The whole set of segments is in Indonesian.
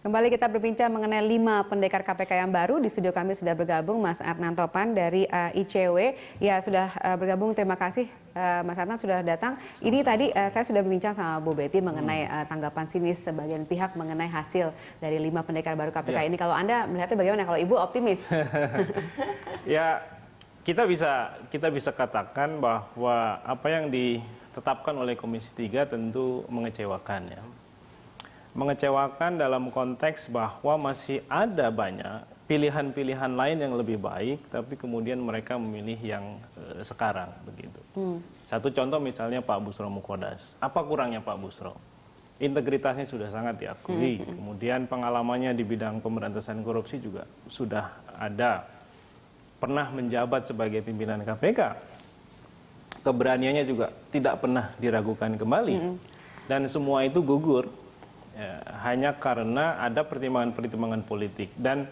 Kembali kita berbincang mengenai 5 pendekar KPK yang baru. Di studio kami sudah bergabung Mas Adnan Topan dari ICW. Ya, sudah bergabung. Terima kasih Mas Adnan sudah datang. Ini tadi saya sudah berbincang sama Bu Betty mengenai tanggapan sinis sebagian pihak mengenai hasil dari 5 pendekar baru KPK ini. Kalau Anda melihatnya bagaimana? Kalau Ibu optimis? Ya, kita bisa katakan bahwa apa yang ditetapkan oleh Komisi 3 tentu mengecewakan ya. Mengecewakan dalam konteks bahwa masih ada banyak pilihan-pilihan lain yang lebih baik, tapi kemudian mereka memilih yang sekarang begitu. Satu contoh misalnya Pak Busro Mukhodas. Apa kurangnya Pak Busro? Integritasnya sudah sangat diakui, kemudian pengalamannya di bidang pemberantasan korupsi juga sudah ada. Pernah menjabat sebagai pimpinan KPK. Keberaniannya juga tidak pernah diragukan kembali. Dan semua itu gugur. Ya, hanya karena ada pertimbangan-pertimbangan politik, dan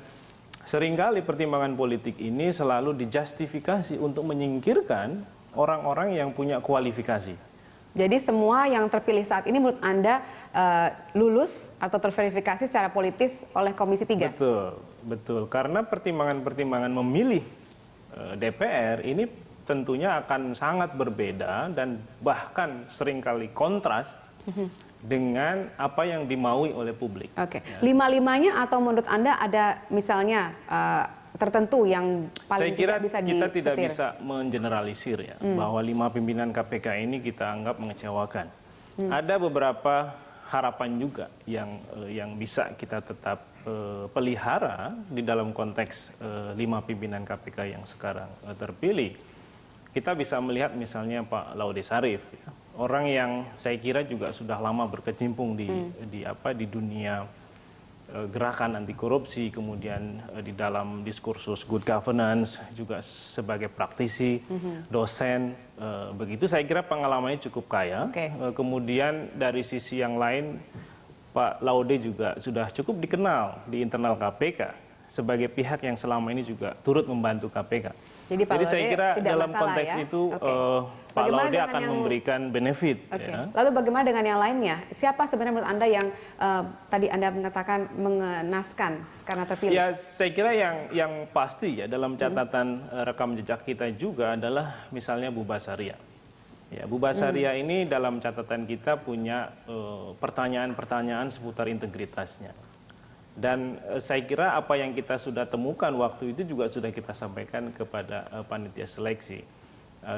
seringkali pertimbangan politik ini selalu dijustifikasi untuk menyingkirkan orang-orang yang punya kualifikasi. Jadi semua yang terpilih saat ini menurut Anda lulus atau terverifikasi secara politis oleh Komisi 3? Betul. Karena pertimbangan-pertimbangan memilih DPR ini tentunya akan sangat berbeda dan bahkan seringkali kontras dengan apa yang dimaui oleh publik. Oke. Lima-limanya atau menurut Anda ada misalnya tertentu yang paling tidak bisa disetir? Saya kira kita tidak bisa mengeneralisir ya, bahwa 5 pimpinan KPK ini kita anggap mengecewakan. Ada beberapa harapan juga yang bisa kita tetap pelihara di dalam konteks 5 pimpinan KPK yang sekarang terpilih. Kita bisa melihat misalnya Pak Laude Sarif, ya, orang yang saya kira juga sudah lama berkecimpung di dunia gerakan anti korupsi, kemudian di dalam diskursus good governance, juga sebagai praktisi, dosen, begitu saya kira pengalamannya cukup kaya. Kemudian dari sisi yang lain, Pak Laude juga sudah cukup dikenal di internal KPK sebagai pihak yang selama ini juga turut membantu KPK. Jadi saya kira dalam konteks ya? Itu Pak Laude akan memberikan benefit. Ya. Lalu bagaimana dengan yang lainnya? Siapa sebenarnya menurut Anda yang tadi Anda mengatakan mengenaskan karena terpilih? Ya, saya kira yang pasti ya dalam catatan rekam jejak kita juga adalah misalnya Bu Basaria. Ya, Bu Basaria ini dalam catatan kita punya pertanyaan-pertanyaan seputar integritasnya. Dan saya kira apa yang kita sudah temukan waktu itu juga sudah kita sampaikan kepada panitia seleksi.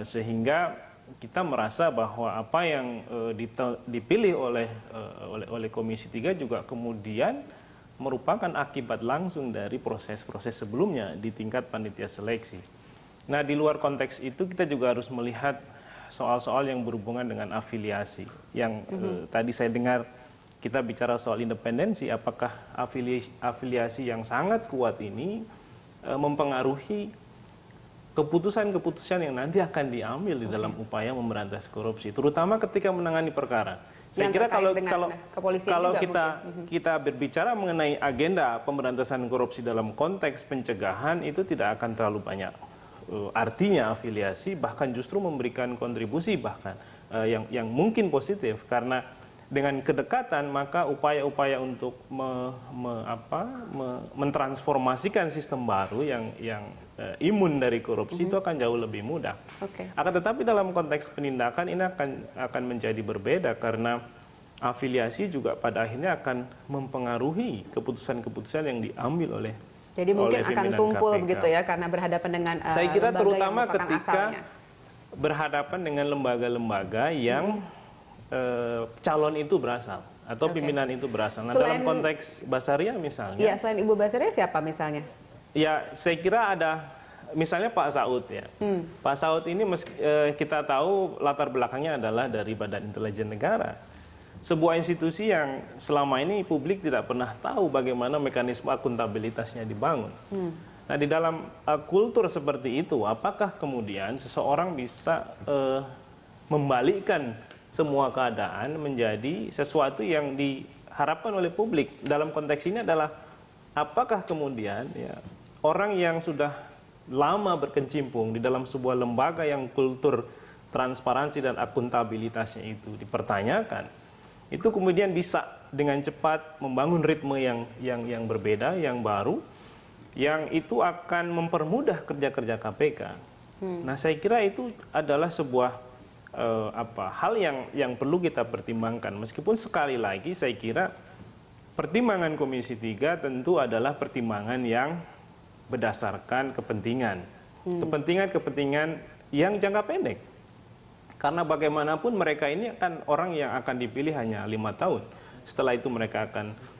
Sehingga kita merasa bahwa apa yang dipilih oleh Komisi 3 juga kemudian merupakan akibat langsung dari proses-proses sebelumnya di tingkat panitia seleksi. Nah, di luar konteks itu kita juga harus melihat soal-soal yang berhubungan dengan afiliasi. Yang tadi saya dengar kita bicara soal independensi, apakah afiliasi yang sangat kuat ini mempengaruhi keputusan-keputusan yang nanti akan diambil di dalam upaya memberantas korupsi, terutama ketika menangani perkara. Saya kira kalau kita berbicara mengenai agenda pemberantasan korupsi dalam konteks pencegahan, itu tidak akan terlalu banyak artinya afiliasi, bahkan justru memberikan kontribusi bahkan yang mungkin positif, karena dengan kedekatan maka upaya-upaya untuk mentransformasikan sistem baru yang imun dari korupsi itu akan jauh lebih mudah. Akan tetapi dalam konteks penindakan ini akan menjadi berbeda, karena afiliasi juga pada akhirnya akan mempengaruhi keputusan-keputusan yang diambil oleh jadi mungkin akan tumpul KPK. Begitu ya, karena berhadapan dengan saya kira terutama yang ketika asalnya berhadapan dengan lembaga-lembaga yang calon itu berasal atau pimpinan itu berasal. Nah, dalam konteks Basaria misalnya. Iya, selain Ibu Basaria siapa misalnya? Ya, saya kira ada misalnya Pak Saud ya. Pak Saud ini kita tahu latar belakangnya adalah dari Badan Intelijen Negara. Sebuah institusi yang selama ini publik tidak pernah tahu bagaimana mekanisme akuntabilitasnya dibangun. Nah, di dalam kultur seperti itu, apakah kemudian seseorang bisa membalikkan semua keadaan menjadi sesuatu yang diharapkan oleh publik? Dalam konteks ini adalah apakah kemudian ya, orang yang sudah lama berkecimpung di dalam sebuah lembaga yang kultur transparansi dan akuntabilitasnya itu dipertanyakan, itu kemudian bisa dengan cepat membangun ritme yang berbeda, yang baru, yang itu akan mempermudah kerja-kerja KPK. Nah, saya kira itu adalah sebuah hal yang perlu kita pertimbangkan. Meskipun sekali lagi saya kira pertimbangan Komisi 3 tentu adalah pertimbangan yang berdasarkan kepentingan. Kepentingan-kepentingan yang jangka pendek. Karena bagaimanapun mereka ini kan orang yang akan dipilih hanya 5 tahun. Setelah itu mereka akan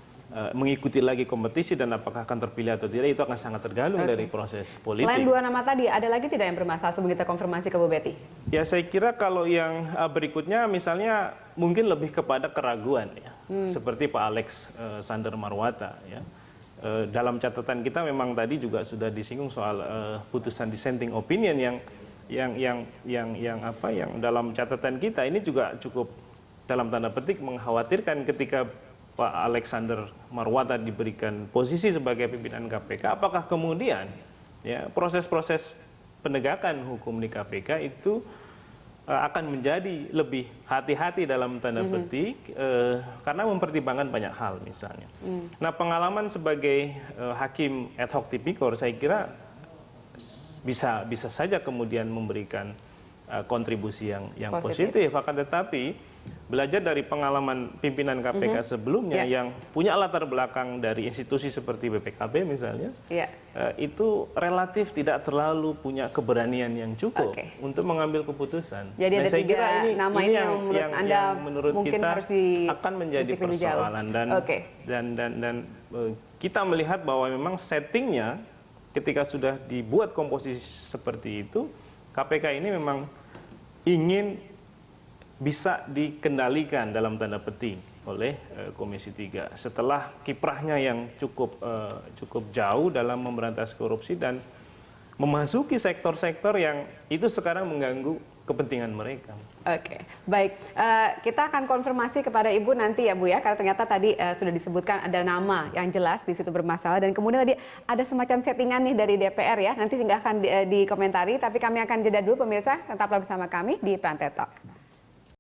mengikuti lagi kompetisi dan apakah akan terpilih atau tidak itu akan sangat tergantung dari proses politik. Selain 2 nama tadi, ada lagi tidak yang bermasalah sebelum kita konfirmasi ke Bu Betty? Ya saya kira kalau yang berikutnya misalnya mungkin lebih kepada keraguan ya. Seperti Pak Alex Sander Marwata ya. Dalam catatan kita memang tadi juga sudah disinggung soal putusan dissenting opinion yang dalam catatan kita ini juga cukup dalam tanda petik mengkhawatirkan ketika Pak Alexander Marwata diberikan posisi sebagai pimpinan KPK, apakah kemudian ya proses-proses penegakan hukum di KPK itu akan menjadi lebih hati-hati dalam tanda petik karena mempertimbangkan banyak hal misalnya. Nah, pengalaman sebagai hakim ad hoc tipikor saya kira bisa saja kemudian memberikan kontribusi yang positif. Akan tetapi belajar dari pengalaman pimpinan KPK sebelumnya yang punya latar belakang dari institusi seperti BPKB misalnya, itu relatif tidak terlalu punya keberanian yang cukup untuk mengambil keputusan. Jadi ada saya kira ini yang menurut Anda yang menurut mungkin kita harus akan menjadi persoalan dan kita melihat bahwa memang settingnya ketika sudah dibuat komposisi seperti itu, KPK ini memang ingin bisa dikendalikan dalam tanda petik oleh Komisi 3 setelah kiprahnya yang cukup jauh dalam memberantas korupsi dan memasuki sektor-sektor yang itu sekarang mengganggu kepentingan mereka. Oke, baik. Kita akan konfirmasi kepada Ibu nanti ya Bu ya, karena ternyata tadi sudah disebutkan ada nama yang jelas di situ bermasalah dan kemudian tadi ada semacam settingan nih dari DPR ya, nanti tinggal akan dikomentari, tapi kami akan jeda dulu pemirsa, tetaplah bersama kami di Prante Talk.